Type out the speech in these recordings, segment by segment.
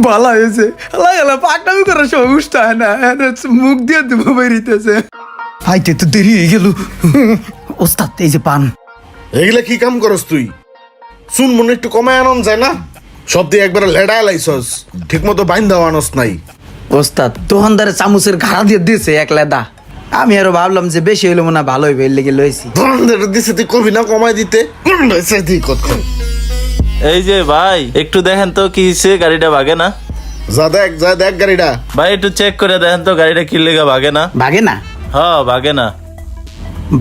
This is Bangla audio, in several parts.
ভালো হয়েছে পাকটামি করার সমস্যা হয় না, মুখ দিয়ে দেবো বেরিতেছে। আইতে তো দেরি হয়ে গেল। ওস্তাদ এই যে পান। এগুলা কি কাম করস তুই? শুন মনে একটু কমায় আনন যায় না? সব দিয়ে একবার লেডা লাইছস, ঠিক মতো বাইন দেওয়া আনস নাই। ওস্তাদ দোকানদারে চামচের ঘাড়া দিয়ে দিয়েছে এক লেদা। আমি আরো ভাবলাম যে বেশি হইলো মনে হয় ভালো হইবে, এর লেগে লইছি। দোকানদার দিছে তুই কবি না কমাই দিতে? এই যে ভাই একটু দেখেন তো কি হইছে, গাড়িটা ভাগে না? যা দেখ গাড়িটা। ভাই একটু চেক করে দেখেন তো গাড়িটা কি লেগা ভাগে না? ভাগে না? হ্যাঁ ভাগে না।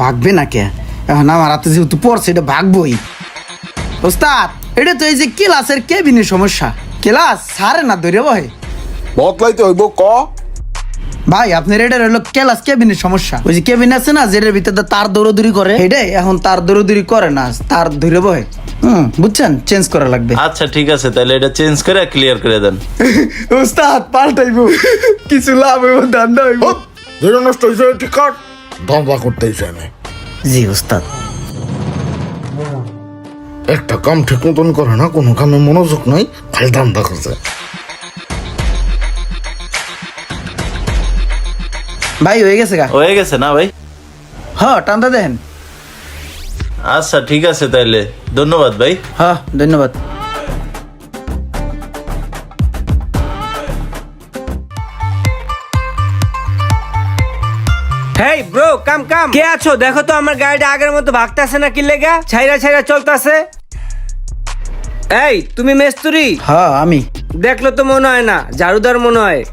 ভাগবে না কে? এখন আমার হাতে যেহেতু পড়ছে এটা ভাগবই। ওস্তাদ এটা তো এই যে ক্লাসের কেবিনের সমস্যা, ক্লাস সারে না ধরে বহে। বদলাইতে হইব ক। ভাই আপনার এটা হলো ক্লাস কেবিনের সমস্যা। ওই যে কেবিন আছে না যেটার ভিতরে তার দৌড়দৌড়ি করে, এটাই এখন তার দৌড়দৌড়ি করে না, তার ধরে বহে। বুঝছেন, চেঞ্জ করা লাগবে। আচ্ছা ঠিক আছে, তাহলে এটা চেঞ্জ করে ক্লিয়ার করে দেন। ওস্তাদ পাল্টাইবো, কিছু লাভ হইব ধান্দা হইব। ধরে নষ্ট হয়েছে টিকট ধান্দা করতেইছে না। জি ওস্তাদ। একটা কাম ঠিক মতন করে না, কোনো কামে মনোযোগ নাই, খালি ধান্দা করছে। ভাই হয়ে গেছে গা? হয়ে গেছে না ভাই? হ্যাঁ টান্দা দেন। আচ্ছা ঠিক আছে, তাইলে ধন্যবাদ ভাই। হ্যাঁ ধন্যবাদ। হেই ব্রো, কাম কে আছো? দেখো তো আমার গাড়িটা আগের মতো ভাগতেছে না কি লেগা, ছাইরা চলতেছে। এই তুমি মেস্তুরি? হ্যাঁ আমি। দেখলো তো মনে হয় না, ঝাড়ুদার মনে হয়।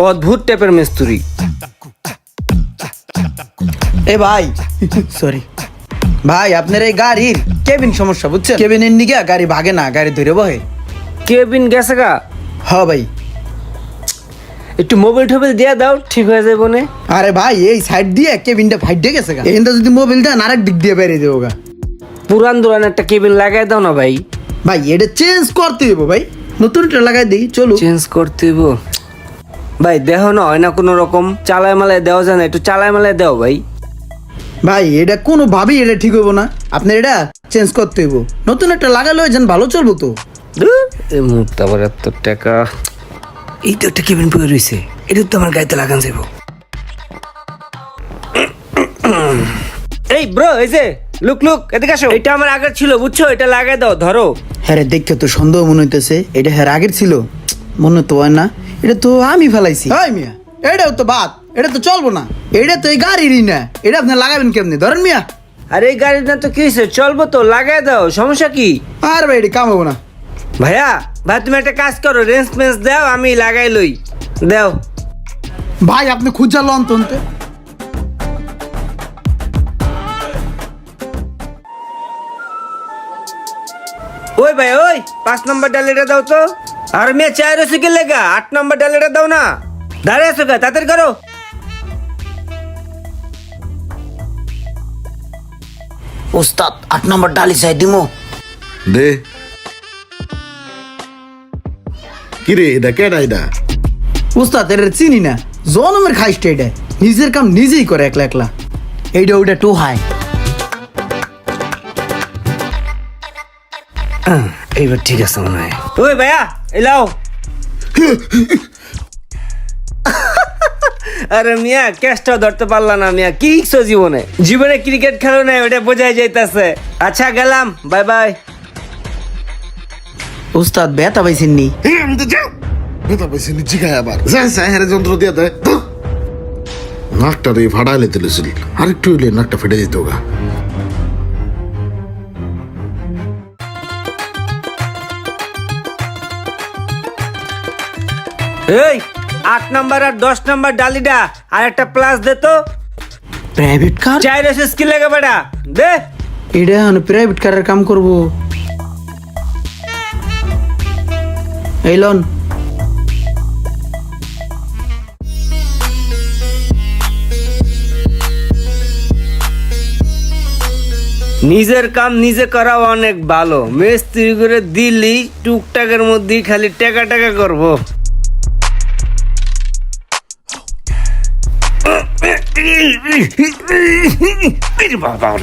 অদ্ভুত টাইপের মেস্তুরি। এ ভাই সরি ভাই, আপনার এই গাড়ির কেবিন সমস্যা বুঝছেন, কেবিনের নিগে গাড়ি ভাগে না, গাড়ি ধরে বহে। কেবিন গেছে গা? হ্যাঁ ভাই। একটু মোবাইল টোবাইল দিয়ে দাও, ঠিক হয়ে যাবে নে। আরে ভাই এই সাইড দিয়ে কেবিনটা ফাইটে গেছে গা, এখানটা যদি মোবাইল দেন আরেক দিক দিয়ে বেরিয়ে দেবো গা। পুরান দুরান একটা কেবিন লাগাই দাও না ভাই। ভাই এটা চেঞ্জ করতে হইব ভাই, নতুনটা লাগাই দিই চলো। চেঞ্জ করতে হইব ভাই, দেখো না হয় না কোনো রকম, চালায় মালায় দেওয়া যায় না, একটু চালায় মালায় দাও ভাই। ভাই এটা কোনো ভাবেই এটা ঠিক হইব না, আপনার এটা চেঞ্জ করতে হইব, নতুন একটা লাগালে যেন ভালো চলবো তো। এই মুহূর্তে আবার এত টাকা, এই তো একটা কেবিন পড়ে রয়েছে, এটা তো আমার গাড়িতে লাগান যাইব। এই ব্রো, এই যে লুক এদিকে আসো, এটা আমার আগের ছিল বুঝছো, এটা লাগাই দাও, ধরো। হ্যাঁ রে, দেখে তো সন্দেহ মনে হইতেছে, এটা হ্যাঁ আগের ছিল, মনে তো হয় না, এটা তো আমি ফেলাইছি। হাই মিয়া, এটাও তো বাদ, এটা তো চলবো না, এটা তো এই গাড়িরই না, এটা আপনি লাগাবেন কেমনি? ধরেন মিয়া। আরে এই গাড়ির না তো কি হয়েছে, চলবো তো, লাগাই দাও, সমস্যা কি? আর ভাই এটা কামাবো না। ভাইয়া ভাই তুমি একটা কাজ করো, রেঞ্জ মেঞ্জ দাও, আমি লাগাই লই, দাও। ভাই আপনি খুঁজা লন তন্তে। ওই ভাই ওই 5 নম্বর ডালেটা দাও তো। আর মেয়ে চায়ের রসিকে লেগা 8 নম্বর ডালেটা দাও না, দাঁড়িয়ে আছো গা, তাড়াতাড়ি করো। ওস্তাদ 8 নম্বর ডালি চাই দিমো। দে কিরে, এটা কেডা? এটা ওস্তাদ এটা চিনি না, জনমের খাইস্টা, এটা নিজের কাম নিজেই করে একলা একলা, এইটা ওইটা টু হাই। এইবার ঠিক আছে মনে হয়। ওই ভাইয়া এলাও। আরে মিয়া ক্যাশটাও ধরতে পারলা না মিয়া, কি ইচ্ছো জীবনে ক্রিকেট খেলো না, ওটা বোঝাই যাইতাছে। আচ্ছা গেলাম, বাই বাই। ওস্তাদ ব্যথা পাইছেন নি? বেতা পাইছি নিচি খায় আবার যাই হারে যন্ত্র দিয়ে দেয়। নাকটা রে ফাটাইলে তুলেছিল, আরেকটু হইলে নাকটা ফেটে যেত গা। এই 8 নম্বর আর 10 নম্বর ডালিডা আর একটা প্লাস দে তো। Private car? চাইরে স্কিল লাগে বেটা, দে। এটা এখন প্রাইভেট কারের কাম করব। এই লন। নিজের কাম নিজে করা অনেক ভালো, মিস্ত্রি করে দিলি টুকটাকের মধ্যে খালি টাকা করবো।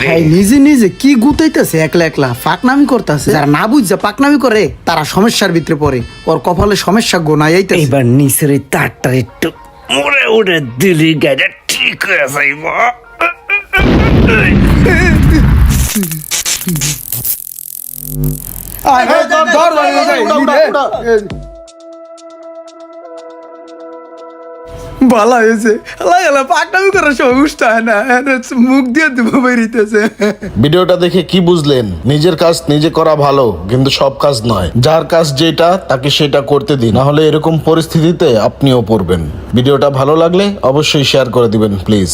ভাই নিজে নিজে কি গুতাইতেছে একলা একলা পাকনামি করতেছে যারা না বুঝছে পাকনামি করে তারা সমস্যার ভিতরে পড়ে ওর কপালে সমস্যা গোনাই আইতেছে এইবার নিচের এই তারটা একটু মোড়ে উড়ে দিলি গাড়িটা ঠিক হয়ে যাইব। ভালো হয়েছে পাকনামি করার সমস্যা হয় না মুখ দিয়ে দেবো বেরিতেছে ভিডিওটা দেখে কি বুঝলেন? নিজের কাজ নিজে করা ভালো, কিন্তু সব কাজ নয়। যার কাজ যেটা তাকে সেটা করতে দিন, না হলে এরকম পরিস্থিতিতে আপনিও পড়বেন। ভিডিওটা ভালো লাগলে অবশ্যই শেয়ার করে দিবেন প্লিজ।